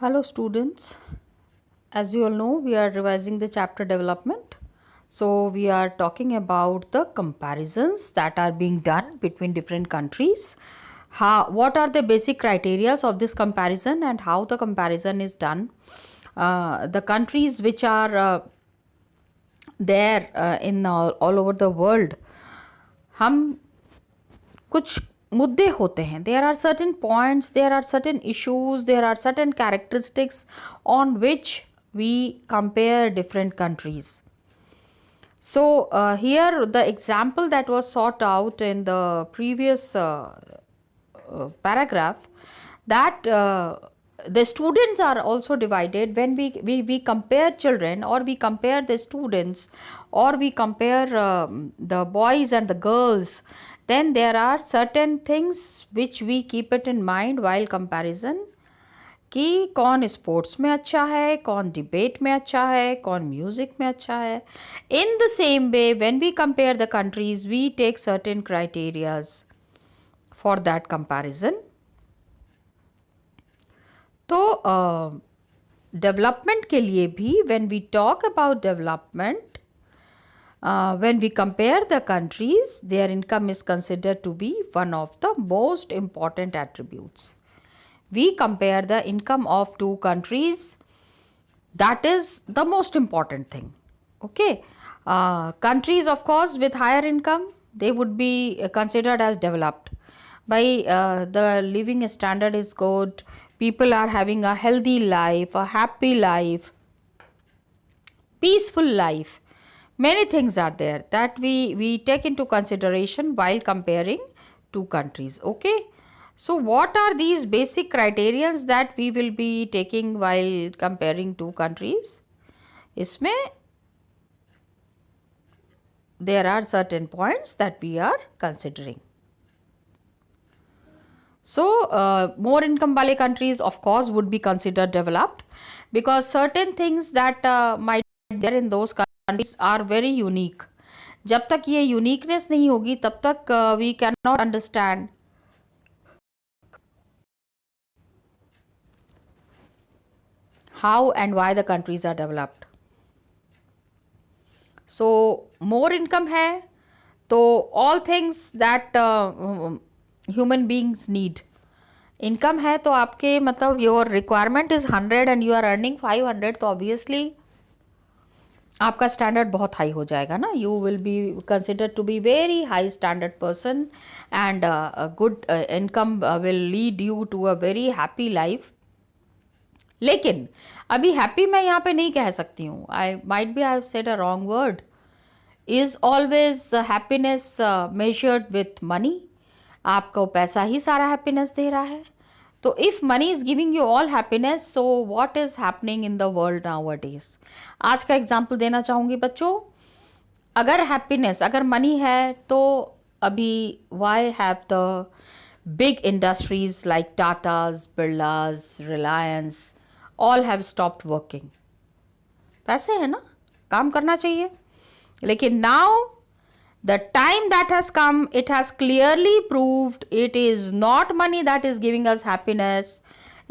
Hello students, as you all know we are revising the chapter development. So we are talking about the comparisons that are being done between different countries. What are the basic criteria of this comparison and how the comparison is done. The countries which are there in all over the world, हम कुछ मुद्दे होते हैं. There are certain points, there are certain issues, there are certain characteristics on which we compare different countries. So here the example that was sought out in the previous paragraph, that the students are also divided. When we compare children, or we compare the students, or we compare the boys and the girls, then there are certain things which we keep it in mind while comparison, कि कौन sports में अच्छा है, कौन debate में अच्छा है, कौन म्यूजिक में अच्छा है. In the same way when we compare the countries we take certain criterias for that comparison. तो डेवलपमेंट के लिए भी when we talk about development, when we compare the countries, their income is considered to be one of the most important attributes. We compare the income of two countries, that is the most important thing. Okay, countries of course with higher income, they would be considered as developed. By the living standard is good, people are having a healthy life, a happy life, peaceful life. Many things are there that we take into consideration while comparing two countries. Okay, so what are these basic criterions that we will be taking while comparing two countries? Isme there are certain points that we are considering. So more income wale countries of course would be considered developed, because certain things that might be there in those countries are very unique. जब तक ये uniqueness नहीं होगी तब तक we cannot understand how and why the countries are developed. So more income है तो all things that human beings need. Income है तो आपके मतलब your requirement is 100 and you are earning 500, तो ऑब्वियसली आपका स्टैंडर्ड बहुत हाई हो जाएगा ना. You will be considered to be very high standard person and good income will lead you to a very happy life. लेकिन अभी happy मैं यहाँ पे नहीं कह सकती हूँ. I might be I have said a wrong word. Is always happiness measured with money? आपको पैसा ही सारा हैप्पीनेस दे रहा है? तो if money is giving you all happiness, so what is happening in the world nowadays? आज का एग्जांपल देना चाहूँगी बच्चों. अगर हैप्पीनेस, अगर मनी है, तो अभी why have the big industries like Tatas, Birlas, Reliance all have stopped working? पैसे है ना, काम करना चाहिए. लेकिन now the time that has come, it has clearly proved it is not money that is giving us happiness.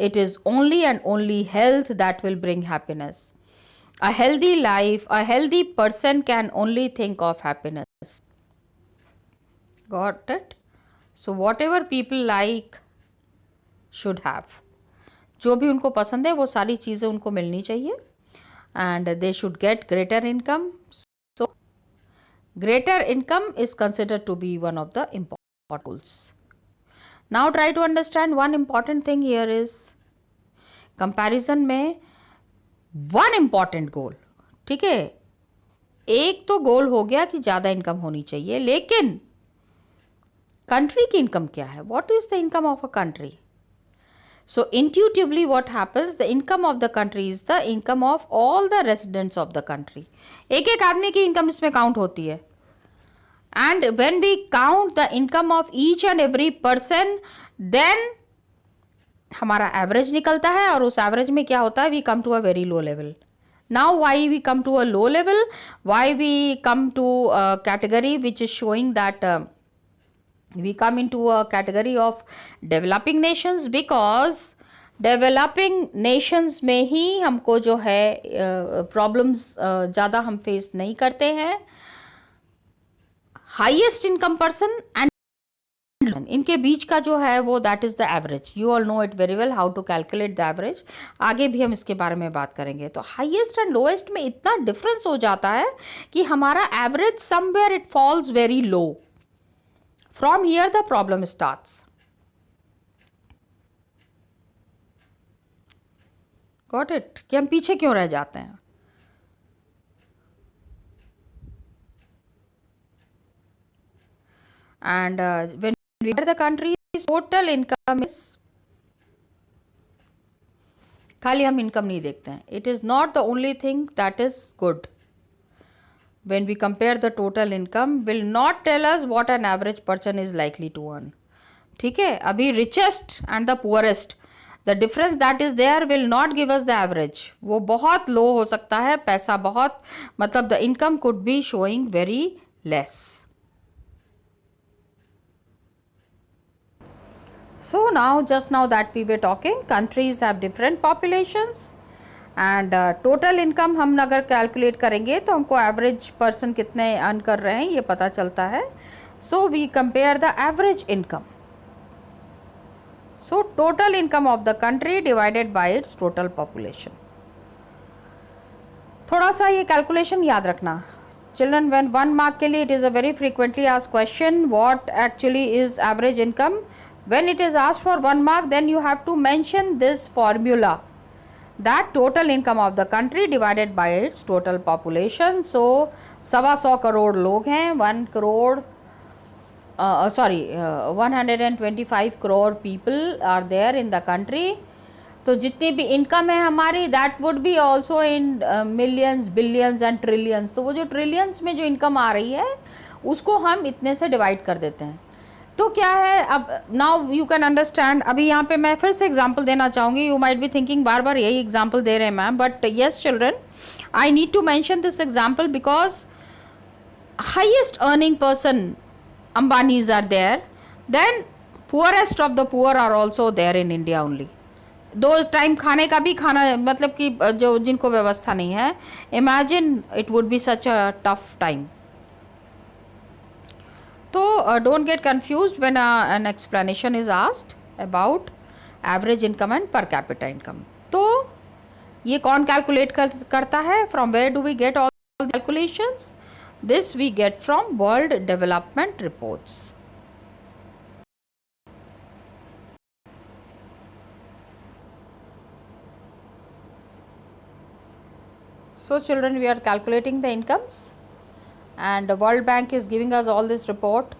It is only and only health that will bring happiness. A healthy life, a healthy person can only think of happiness. Got it? So whatever people like should have. जो भी उनको पसंद है वो सारी चीज़ें उनको मिलनी चाहिए, and they should get greater income. Greater income is considered to be one of the important goals. Now try to understand one important thing here is comparison में one important goal. ठीक है, एक तो गोल हो गया कि ज़्यादा इनकम होनी चाहिए, लेकिन कंट्री की इनकम क्या है? What is the income of a country? So intuitively what happens, the income of the country is the income of all the residents of the country. एक एक आदमी की इनकम इसमें काउंट होती है. And when we count the income of each and every person, then हमारा average निकलता है, और उस एवरेज में क्या होता है, we come to a very low level. Now why we come to a low level? Why we come to a category which is showing that we come into a category of developing nations? Because developing Nations में ही हमको जो है problems ज़्यादा हम face नहीं करते हैं. Highest income person and इनके बीच का जो है वो that is the average. You all know it very well how to calculate the average. आगे भी हम इसके बारे में बात करेंगे. तो हाईएस्ट एंड लोएस्ट में इतना डिफरेंस हो जाता है कि हमारा average somewhere it falls very low. From here the problem starts. Got it? कि हम पीछे क्यों रह जाते हैं. And when we are the country's total income is, खाली हम इनकम नहीं देखते हैं. It is not the only thing that is good. when we compare the total income will not tell us what an average person is likely to earn. ठीक है. अभी richest and the poorest, the difference that is there will not give us the average. वो बहुत लो हो सकता है. पैसा बहुत, मतलब the income could be showing very less. So now, just now that we were talking, countries have different populations and total income हम अगर calculate करेंगे तो हमको average person कितने earn कर रहे हैं ये पता चलता है. So we compare the average income. So total income of the country divided by its total population. थोड़ा सा ये calculation याद रखना. Children, when 1 mark के लिए it is a very frequently asked question, what actually is average income. When it is asked for 1 mark, then you have to mention this formula, that total income of the country divided by its total population. So 125 crore लोग हैं. 125 crore people are there in the country. तो जितनी भी income है हमारी, that would be also in millions, billions and trillions. तो वो जो ट्रिलियंस में जो इनकम आ रही है उसको हम इतने से डिवाइड कर देते हैं. तो क्या है, अब नाउ यू कैन अंडरस्टैंड. अभी यहाँ पे मैं फिर से एग्जांपल देना चाहूँगी. यू माइट बी थिंकिंग बार बार यही एग्जांपल दे रहे हैं ma'am, but yes children, I need to mention this example because highest earning person Ambanis are there, then poorest of the poor are also there in India only. 2 time खाने का भी खाना, मतलब कि जो जिनको व्यवस्था नहीं है. Imagine it would be such a tough time. So don't get confused when an explanation is asked about average income and per capita income. तो ये कौन calculate करता है? From where do we get all the calculations? This we get from World Development Reports. So children, we are calculating the incomes and World Bank is giving us all this report.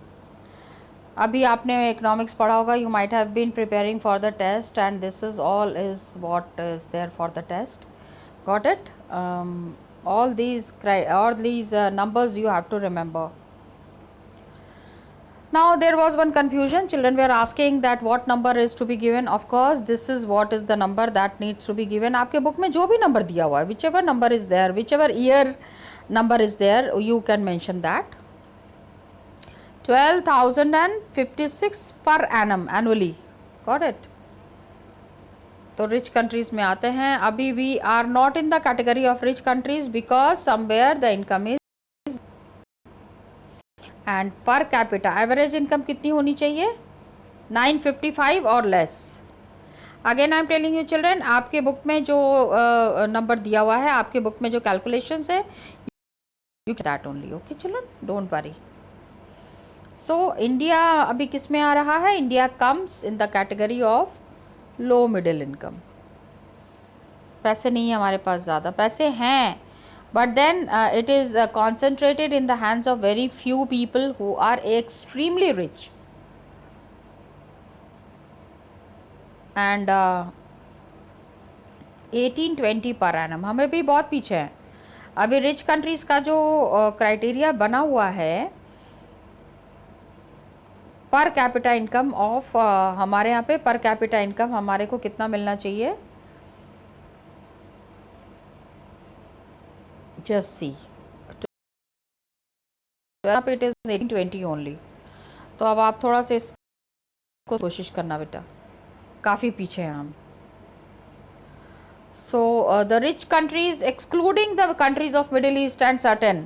अभी आपने economics पढ़ा होगा. You might have been preparing for the test and this is all is what is there for the test. Got it? All these numbers you have to remember. Now there was one confusion. Children were asking that what number is to be given. Of course this is what is the number that needs to be given. आपके book में जो भी number दिया हुआ है, whichever number is there, whichever year number is there, you can mention that. 12,056 per annum annually. Got it? तो rich countries में आते हैं. अभी we are not in the category of rich countries because somewhere the income is. And per capita average income कितनी होनी चाहिए? 955 और less. Again I am telling you children, आपके बुक में जो नंबर दिया हुआ है, आपके बुक में जो कैलकुलेशंस है, you that only. Okay children, don't worry. So India अभी किस में आ रहा है? India comes in the category of low middle income. पैसे नहीं है हमारे पास, ज़्यादा पैसे हैं, but then it is concentrated in the hands of very few people who are extremely rich. And 1820 per annum. हमें भी बहुत पीछे हैं. अभी रिच कंट्रीज़ का जो क्राइटेरिया बना हुआ है पर कैपिटा इनकम ऑफ, हमारे यहाँ पे पर कैपिटा इनकम हमारे को कितना मिलना चाहिए? Just see, it is 1820 only. तो अब आप थोड़ा सा इसको कोशिश करना बेटा, काफ़ी पीछे हैं हम. So the rich countries excluding the countries of Middle East and certain,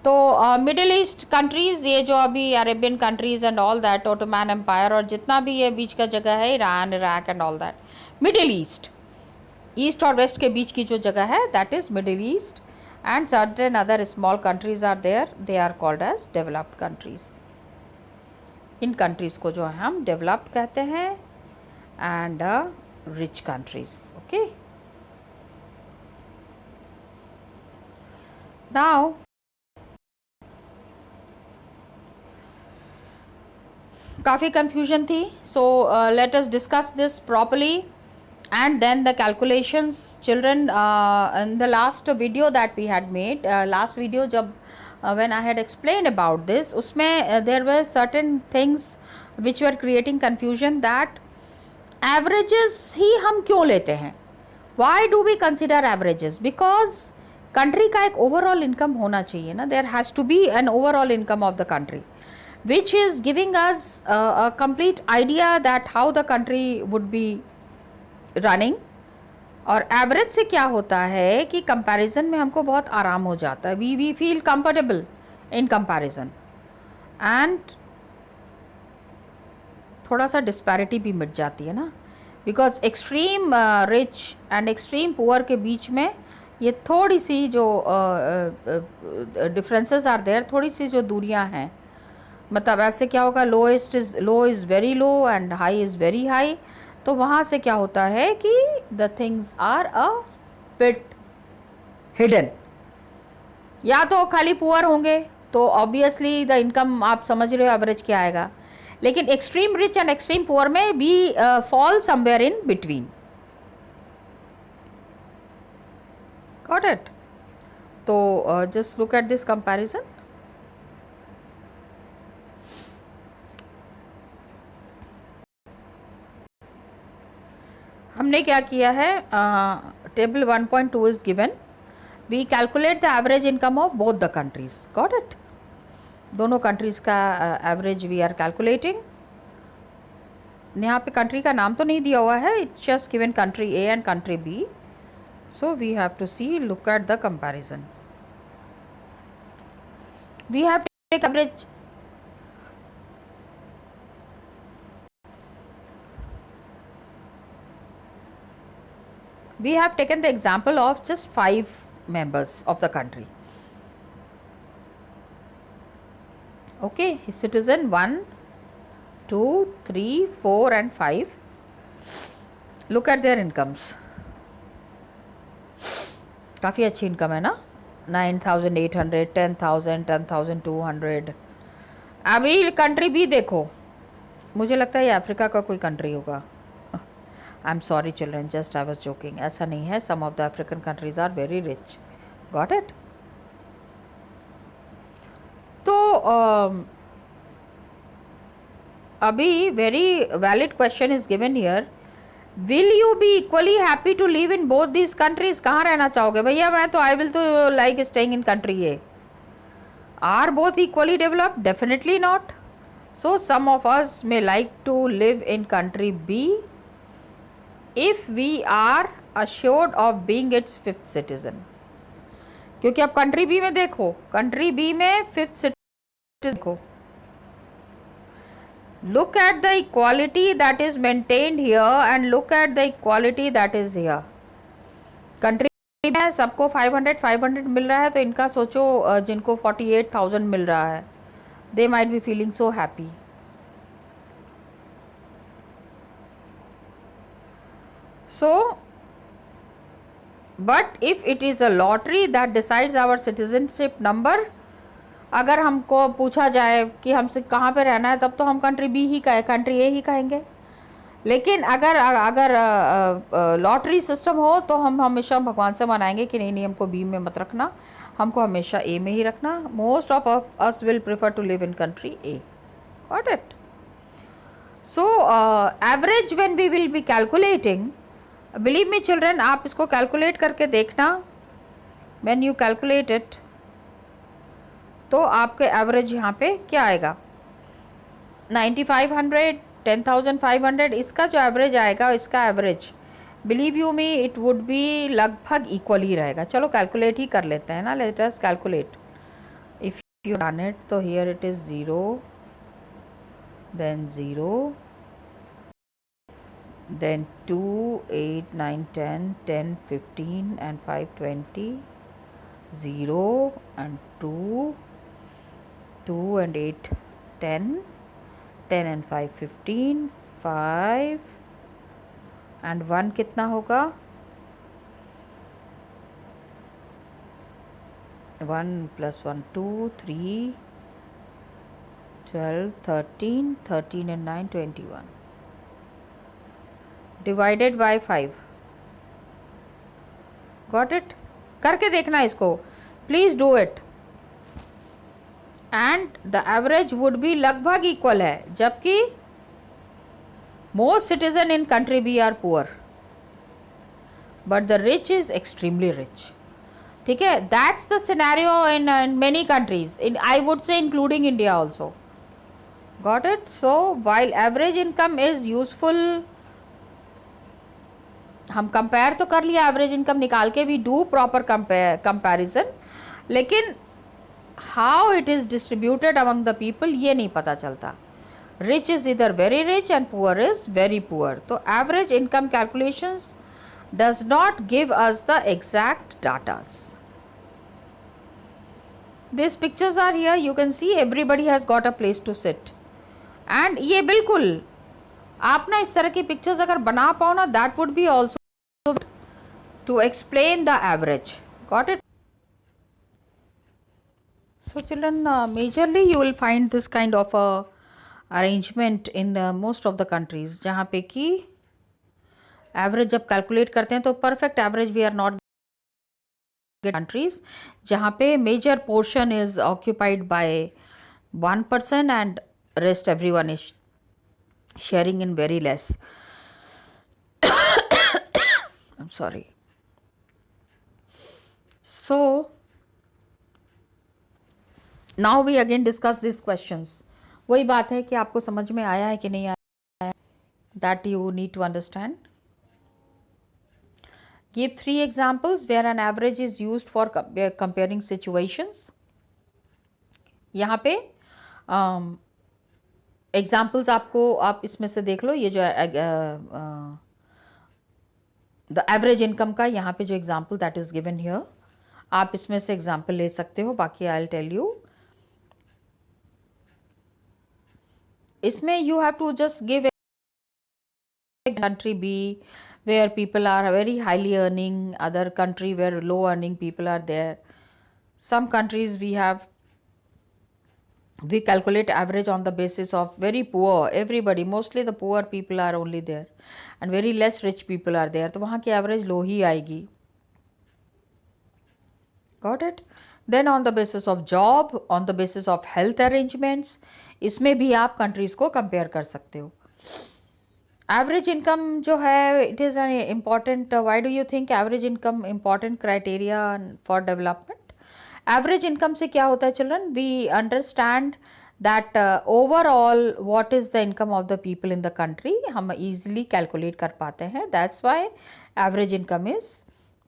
तो मिडिल ईस्ट कंट्रीज़, ये जो अभी Arabian countries and all that, Ottoman empire और जितना भी ये बीच का जगह है, Iran, Iraq and all that, Middle East, East और वेस्ट के बीच की जो जगह है, that is Middle East, and certain other small countries are there, they are called as developed countries. In countries को जो है हम डेवलप्ड कहते हैं and rich countries. Okay, now काफ़ी कन्फ्यूजन थी, so let us discuss this properly and then the calculations children, in the last video that we had made, last video jab when I had explained about this, usme there were certain things which were creating confusion, that averages ही हम क्यों लेते हैं, why do we consider averages, because country का एक overall income होना चाहिए ना, there has to be an overall income of the country which is giving us a complete idea that how the country would be running. और average से क्या होता है कि कंपैरिजन में हमको बहुत आराम हो जाता है, we feel comfortable in comparison, and थोड़ा सा डिस्पैरिटी भी मिट जाती है ना, because extreme rich and extreme poor के बीच में ये थोड़ी सी जो डिफरेंसेस आर देयर, थोड़ी सी जो दूरियां हैं, मतलब ऐसे क्या होगा, low is very low and high is very high, तो वहाँ से क्या होता है कि the things are a bit hidden. या तो खाली पुअर होंगे तो ऑब्वियसली द इनकम आप समझ रहे हो एवरेज क्या आएगा, लेकिन extreme rich and extreme poor में भी fall somewhere in between. Got it? तो just look at this comparison. हमने क्या किया है, table 1.2 is given, we calculate the average income of both the countries. Got it? दोनों कंट्रीज का average we are calculating. यहाँ पे कंट्री का नाम तो नहीं दिया हुआ है, it's just given country A and country B, so we have to see, look at the comparison. We have to take average, we have taken the example of just 5 members of the country. Okay, citizen 1, 2, 3, 4 and 5. Look at their incomes. काफ़ी अच्छी income है ना, 9,800, 10,000, 10,200। अभी country भी देखो, मुझे लगता है ये अफ्रीका का कोई कंट्री होगा। I am sorry children, just I was joking, ऐसा नहीं है, some of the African countries are very rich. Got it? तो अभी very valid question is given here, will you be equally happy to live in both this countries? कहाँ रहना चाहोगे भैया? मैं तो आई विल तो like staying in country A. Are both equally developed? Definitely not. So some of us may like to live in country B if we are assured of being its fifth citizen। क्योंकि अब country B में देखो, country B में fifth citizen देखो, look at the equality that is maintained here and look at the equality that is here। Country में सबको 500 मिल रहा है, तो इनका सोचो जिनको 48,000 मिल रहा है, they might be feeling so happy। So, but if it is a lottery that decides our citizenship number, अगर हमको पूछा जाए कि हमसे कहाँ पे रहना है, तब तो हम कंट्री बी ही कहे, कंट्री ए ही कहेंगे। लेकिन अगर लॉटरी सिस्टम हो तो हम हमेशा भगवान से मनाएंगे कि नहीं हमको बी में मत रखना, हमको हमेशा ए में ही रखना। Most of us will prefer to live in country A. Got it? So average when we will be calculating, believe me children, आप इसको कैलकुलेट करके देखना, व्हेन यू कैलकुलेट इट, तो आपके एवरेज यहाँ पे क्या आएगा, 9,500, 10,500, इसका जो एवरेज आएगा, इसका average believe you me it would be लगभग इक्वल ही रहेगा. चलो कैलकुलेट ही कर लेते हैं ना. Let us calculate. If you run it तो here it is 0, then 0, then 2, 8, 9, 10, 10, 15 and 5, 20, 0 and 2, 2 and 8, 10, 10 and 5, 15, 5 and 1 कितना होगा? 1 plus 1, 2, 3, 12, 13, 13 and 9, 21. Divided by 5. Got it? करके देखना इसको. Please do it. And the average would be लगभग equal है, जबकि most citizen in country B are poor, but the rich is extremely rich. ठीक है? That's the scenario in many countries. I would say including India also. Got it? So while average income is useful, हम compare तो कर लिया average income निकाल के, we do proper comparison, लेकिन how it is distributed among the people ये नहीं पता चलता. रिच इज़ इधर very rich and poor is very poor. तो average income calculations does not give us the exact datas. This pictures are here, you can see everybody has got a place to sit. And ये बिल्कुल आप ना इस तरह की pictures अगर बना पाओ ना, that would be also to explain the average. Got it? So children, majorly you will find this kind of a arrangement in most of the countries, जहाँ पे कि एवरेज जब कैलकुलेट करते हैं तो perfect average we are not countries, जहाँ पे major portion is occupied by 1% and rest everyone is sharing in very less. I'm sorry. So now we again discuss these questions. वही बात है कि आपको समझ में आया है कि नहीं आया, that you need to understand. Give 3 examples where an average is used for comparing situations. यहाँ पे एग्जाम्पल्स आपको, आप इसमें से देख लो. ये जो द एवरेज इनकम का यहाँ पे जो example that is given here, आप इसमें से एग्जाम्पल ले सकते हो. बाकी आई विल टेल यू. इसमें you have to just give country B where people are very highly earning, other country where low earning people are there. Some countries we calculate average on the basis of very poor, everybody, mostly the poor people are only there and very less rich people are there, तो वहाँ की average low ही आएगी. Got it? Then on the basis of job, on the basis of health arrangements, इसमें भी आप countries को compare कर सकते हो. एवरेज इनकम जो है, it is an important. Why do you think average income important criteria for development? Average income से क्या होता है children? We understand that overall what is the income of the people in the country, हम easily calculate कर पाते हैं. That's why average income is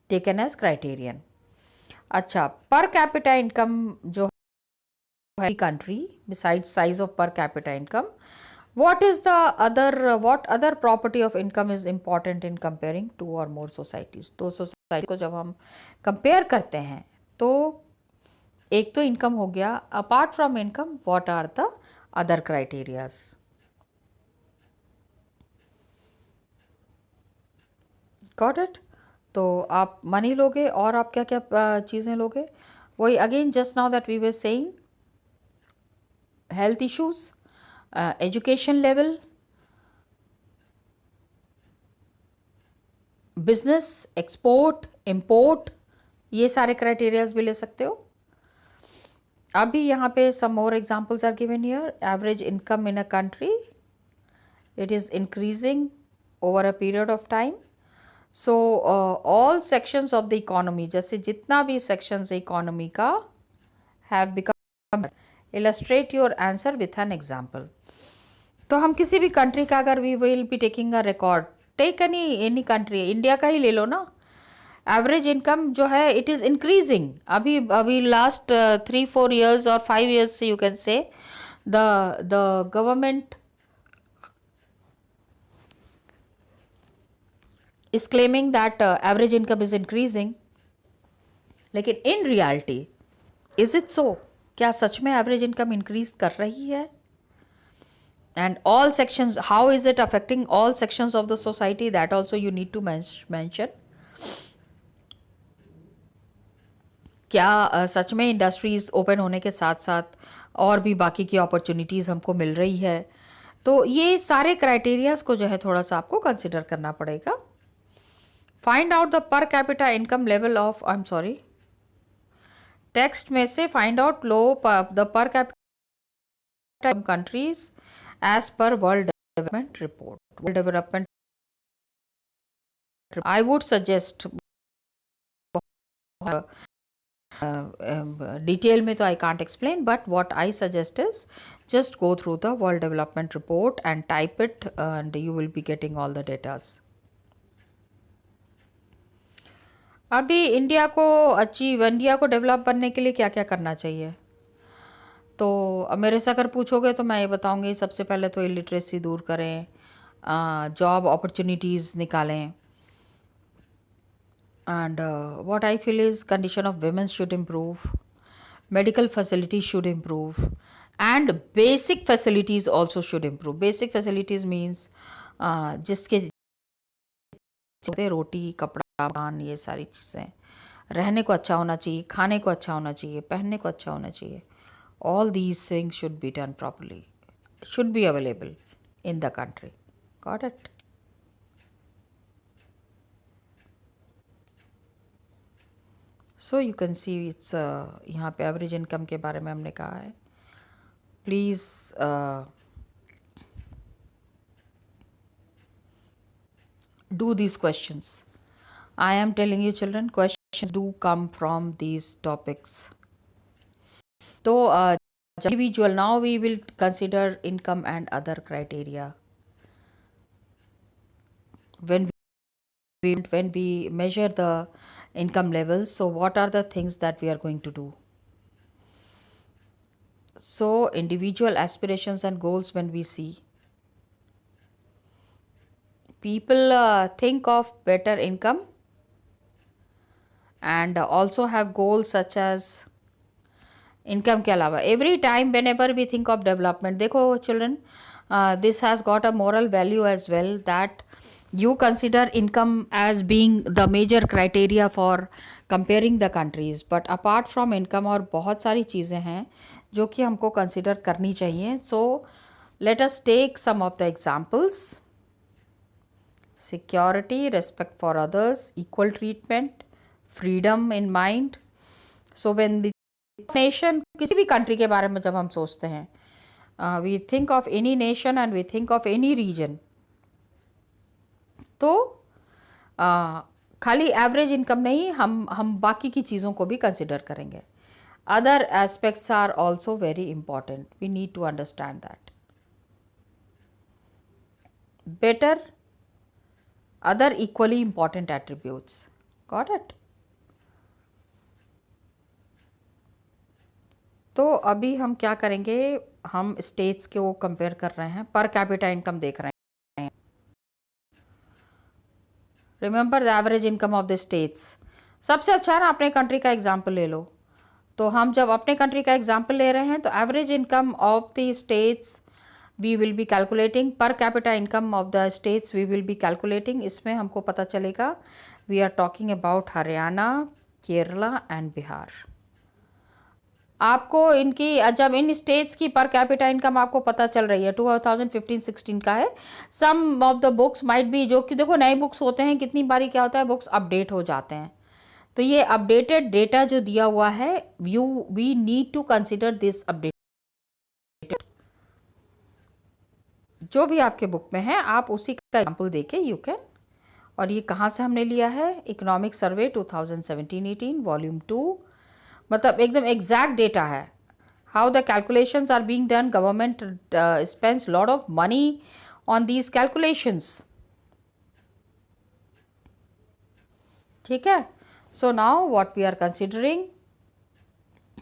taken as criterion. अच्छा, per capita income जो है country, beside size of per capita income, what other property of income is important in comparing two or more societies? तो society को जब हम compare करते हैं तो एक तो इनकम हो गया. Apart from income what are the other criterias? Got it? तो आप मनी लोगे और आप क्या क्या चीज़ें लोगे? वही again just now that we were saying, health issues, education level, business, export, import, ये सारे क्राइटेरियाज भी ले सकते हो. अभी यहाँ पे some more examples are given here. Average income in a country, it is increasing over a period of time. So all sections of the economy, जैसे जितना भी सेक्शंस इकोनॉमी का have become. Illustrate your answer with an example. तो हम किसी भी country का अगर we will be taking a record, take any country, India का ही ले लो ना, एवरेज इनकम जो है इट इज़ इंक्रीजिंग। अभी अभी लास्ट 3-4 years और 5 years से you can say the government is claiming that average income is increasing, लेकिन in reality is it so? क्या सच में average income increase कर रही है? And all sections, how is it affecting all sections of the society? That also you need to mention. क्या सच में industries open होने के साथ साथ और भी बाकी की अपॉर्चुनिटीज़ हमको मिल रही है? तो ये सारे क्राइटेरियाज को जो है थोड़ा सा आपको कंसिडर करना पड़ेगा। Find out the per capita income level of, I am sorry, text में से फाइंड आउट लो the per capita countries as per world development report. World development I would suggest, detail में तो I can't explain, but what I suggest is just go through the world development report and type it and you will be getting all the datas. अभी India को develop बनने के लिए क्या क्या करना चाहिए? तो मेरे से अगर पूछोगे तो मैं ये बताऊंगी, सबसे पहले तो इलिटरेसी दूर करें, जॉब अपॉर्चुनिटीज़ निकालें, and what I feel is condition of women should improve, medical facilities should improve, and basic facilities also should improve. Basic facilities means जिसके रोटी कपड़ा मकान ये सारी चीज़ें, रहने को अच्छा होना चाहिए, खाने को अच्छा होना चाहिए, पहनने को अच्छा होना चाहिए. All these things should be done properly, should be available in the country. Got it? So you can see it's यहाँ पे एवरेज इनकम के बारे में हमने कहा है. Please do these questions. I am telling you children, questions do come from these topics. So individual, now we will consider income and other criteria. When we measure the income levels, so what are the things that we are going to do? So individual aspirations and goals, when we see, people think of better income and also have goals such as income के अलावा every time whenever we think of development, देखो children, this has got a moral value as well, that you consider income as being the major criteria for comparing the countries, but apart from income और बहुत सारी चीज़ें हैं जो कि हमको consider करनी चाहिए. So let us take some of the examples. Security, respect for others, equal treatment, freedom in mind. So when the nation, किसी भी country के बारे में जब हम सोचते हैं, we think of any nation and we think of any region, तो खाली एवरेज इनकम नहीं, हम बाकी की चीज़ों को भी कंसिडर करेंगे. Other aspects are also very important, we need to understand that. Better, other equally important attributes. Got it? तो अभी हम क्या करेंगे, हम स्टेट्स के वो कंपेयर कर रहे हैं, पर कैपिटा इनकम देख रहे हैं. Remember the average income of the states. सबसे अच्छा है ना अपने कंट्री का एग्जाम्पल ले लो. तो हम जब अपने कंट्री का एग्जाम्पल ले रहे हैं तो average income of the states we will be calculating, per capita income of the states we will be calculating. इसमें हमको पता चलेगा we are talking about Haryana, Kerala and Bihar. आपको इनकी जब इन स्टेट्स की पर कैपिटा इनकम आपको पता चल रही है 2015-16 का है. Some of the books might be, जो कि देखो नए बुक्स होते हैं, कितनी बारी क्या होता है बुक्स अपडेट हो जाते हैं, तो ये अपडेटेड डेटा जो दिया हुआ है we need to consider this update. जो भी आपके बुक में है आप उसी का एग्जाम्पल देके यू कैन. और ये कहाँ से हमने लिया है, इकोनॉमिक सर्वे 2017-18 वॉल्यूम 2, मतलब एकदम एग्जैक्ट डेटा है. How the calculations are being done, government spends lot of money on these calculations. ठीक है. So now what we are considering,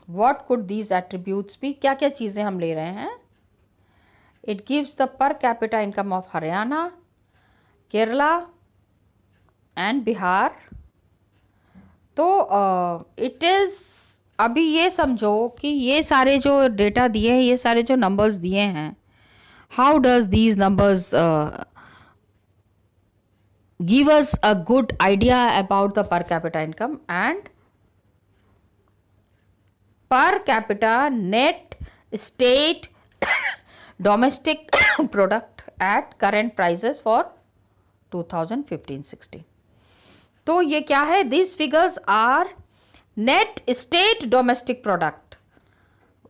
what could these attributes भी, क्या क्या चीज़ें हम ले रहे हैं. It gives the per capita income of Haryana, Kerala and Bihar. तो इट इज़, अभी ये समझो कि ये सारे जो डेटा दिए हैं, ये सारे जो नंबर्स दिए हैं, how does these numbers give us a good idea about the per capita income and per capita net state domestic product at current prices for 2015-16. तो ये क्या है, these figures are net state domestic product,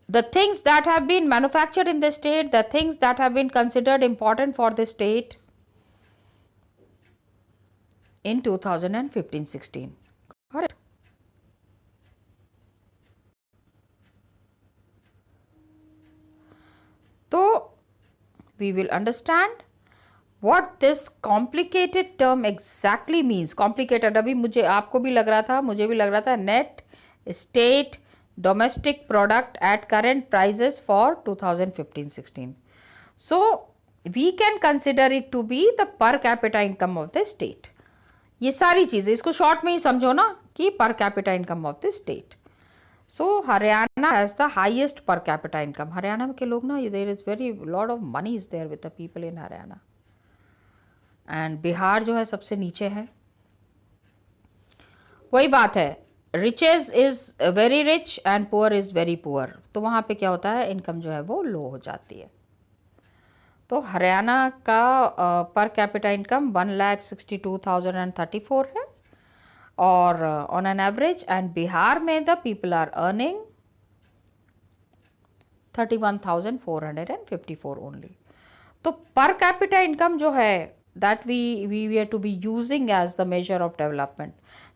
the things that have been manufactured in the state, the things that have been considered important for the state in 2015-16. Got it? तो we will understand what this complicated term exactly means. Complicated, अभी मुझे, आपको भी लग रहा था, मुझे भी लग रहा था, net state domestic product at current prices for 2015-16. So we can consider it to be the per capita income of the state. ये सारी चीज़ें, इसको शॉर्ट में ही समझो ना कि per capita income of the state. So Haryana has the highest per capita income. Haryana के लोग ना, there is very lot of money is there with the people in Haryana. And Bihar जो है सबसे नीचे है. वही बात है, riches is very rich and poor is very poor. तो वहाँ पे क्या होता है, इनकम जो है वो लो हो जाती है. तो हरियाणा का पर कैपिटा इनकम 1,62,034 है और on an average, and Bihar में the people are earning 31,454 only. तो पर कैपिटा इनकम जो है, that we are to be using as the measure of development.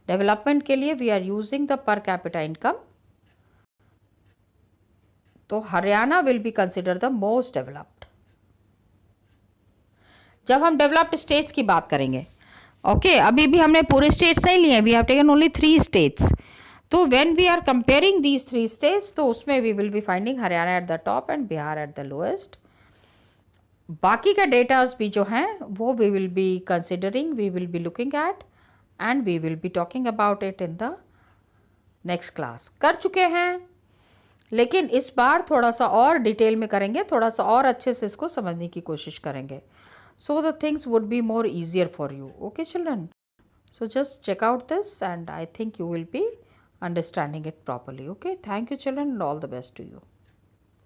Development के लिए we are using the per capita income. तो Haryana will be consider the most developed. जब हम developed states की बात करेंगे, ओके, अभी भी हमने पूरे स्टेट्स नहीं लिए, we have taken only 3 states. तो when we are comparing these 3 states, तो उसमें we will be finding Haryana at the top and Bihar at the lowest. बाकी का डेटाज भी जो हैं वो we will be considering, we will be looking at and we will be talking about it in the next class. कर चुके हैं, लेकिन इस बार थोड़ा सा और डिटेल में करेंगे, थोड़ा सा और अच्छे से इसको समझने की कोशिश करेंगे. So the things would be more easier for you. Okay, children? So just check out this and I think you will be understanding it properly. Okay, thank you children and all the best to you.